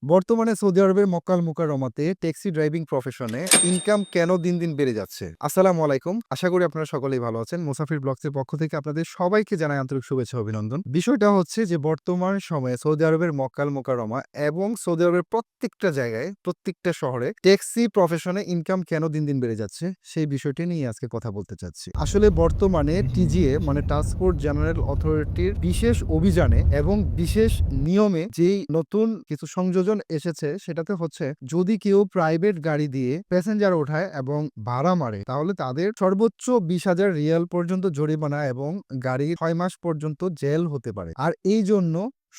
বর্তমানে সৌদি আরবের মক্কা আল মুকাররমাতে taxi driving প্রফেশনে ইনকাম কেন দিন দিন বেড়ে যাচ্ছে? আসসালামু আলাইকুম। আশা করি আপনারা সকলেই ভালো আছেন। মুসাফির ব্লগসের পক্ষ থেকে আপনাদের সবাইকে জানাই আন্তরিক শুভেচ্ছা ও অভিনন্দন। বিষয়টা হচ্ছে যে বর্তমান সময়ে সৌদি আরবের মক্কা আল মুকাররমা এবং সৌদি আরবের প্রত্যেকটা জায়গায়, প্রত্যেকটা শহরে ট্যাক্সি প্রফেশনে ইনকাম কেন দিন দিন বেড়ে যাচ্ছে, সেই বিষয়টি নিয়ে আজকে কথা বলতে চাচ্ছি। আসলে বর্তমানে টিজিএ মানে ট্রান্সপোর্ট জেনারেল অথরিটির বিশেষ অভিযানে এবং বিশেষ নিয়মে যেই নতুন কিছু সংযোজন এসেছে সেটাতে হচ্ছে যদি কেউ প্রাইভেট গাড়ি দিয়ে প্যাসেঞ্জার ওঠায় এবং ভাড়া মারে তাহলে তাদের সর্বোচ্চ 20,000 রিয়াল পর্যন্ত জরিমানা এবং গাড়ি 6 মাস পর্যন্ত জেল হতে পারে। আর এই জন্য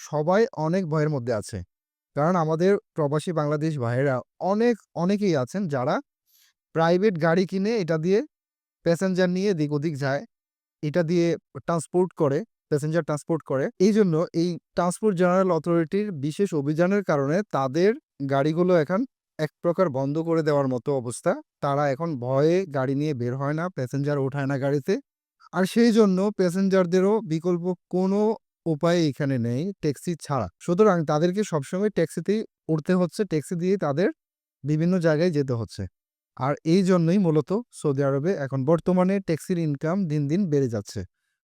সবাই অনেক ভয়ের মধ্যে আছে। কারণ আমাদের প্রবাসী বাংলাদেশ ভাইয়েরা অনেকেই আছেন যারা প্রাইভেট গাড়ি কিনে এটা দিয়ে প্যাসেঞ্জার নিয়ে এদিক ওদিক যায়। এটা দিয়ে ট্রান্সপোর্ট করে, প্যাসেঞ্জার ট্রান্সপোর্ট করে। এইজন্য এই ট্রান্সপোর্ট জেনারেল অথরিটির বিশেষ অভিযানের কারণে তাদের গাড়িগুলো এখন এক প্রকার বন্ধ করে দেওয়ার মতো অবস্থা। তারা এখন ভয়ে গাড়ি নিয়ে বের হয় না, প্যাসেঞ্জার ওঠায় না গাড়িতে। আর সেইজন্য প্যাসেঞ্জারদেরও বিকল্প কোনো উপায় এখানে নেই ট্যাক্সি ছাড়া। সুতরাং তাদেরকে সবসময় ট্যাক্সিতেই উঠতে হচ্ছে, ট্যাক্সি দিয়ে তাদের বিভিন্ন জায়গায় যেতে হচ্ছে। আর এই জন্যই মূলত সৌদি আরবে এখন বর্তমানে ট্যাক্সির ইনকাম দিন দিন বেড়ে যাচ্ছে।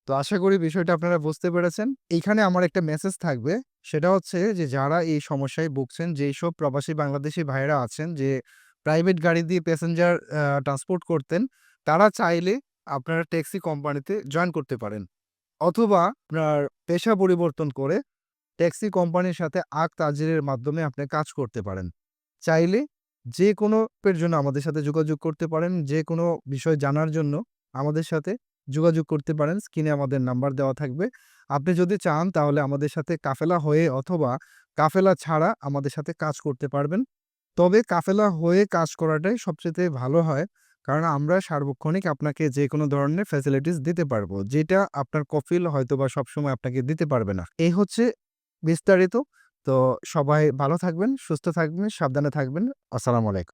তো আশা করি বিষয়টা আপনারা বুঝতে পেরেছেন। এইখানে আমার একটা মেসেজ থাকবে। সেটা হচ্ছে যে যারা এই সমস্যায় ভুগছেন, যেইসব প্রবাসী বাংলাদেশী ভাইয়েরা আছেন যে প্রাইভেট গাড়ি দিয়ে প্যাসেঞ্জার ট্রান্সপোর্ট করতেন, তারা চাইলে আপনারা ট্যাক্সি কোম্পানিতে জয়েন করতে পারেন। অথবা আপনার পেশা পরিবর্তন করে ট্যাক্সি কোম্পানির সাথে তাজিরের মাধ্যমে আপনি কাজ করতে পারেন। চাইলে যেকোনো এর জন্য আমাদের সাথে যোগাযোগ করতে পারেন। যেকোনো বিষয় জানার জন্য আমাদের সাথে যোগাযোগ করতে পারেন। স্ক্রিনে আমাদের নাম্বার দেওয়া থাকবে। আপনি যদি চান তাহলে আমাদের সাথে কাফেলা হয়ে অথবা কাফেলা ছাড়া আমাদের সাথে কাজ করতে পারবেন। তবে কাফেলা হয়ে কাজ করাটাই সবচাইতে ভালো হয়। কারণ আমরা সার্বক্ষণিক আপনাকে যেকোনো ধরনের ফ্যাসিলিটিস দিতে পারবো। যেটা আপনার কফিল হয়তোবা সবসময় আপনাকে দিতে পারবে না। এই হচ্ছে বিস্তারিত। তো সবাই ভালো থাকবেন, সুস্থ থাকবেন, সাবধানে থাকবেন। আসসালামু আলাইকুম।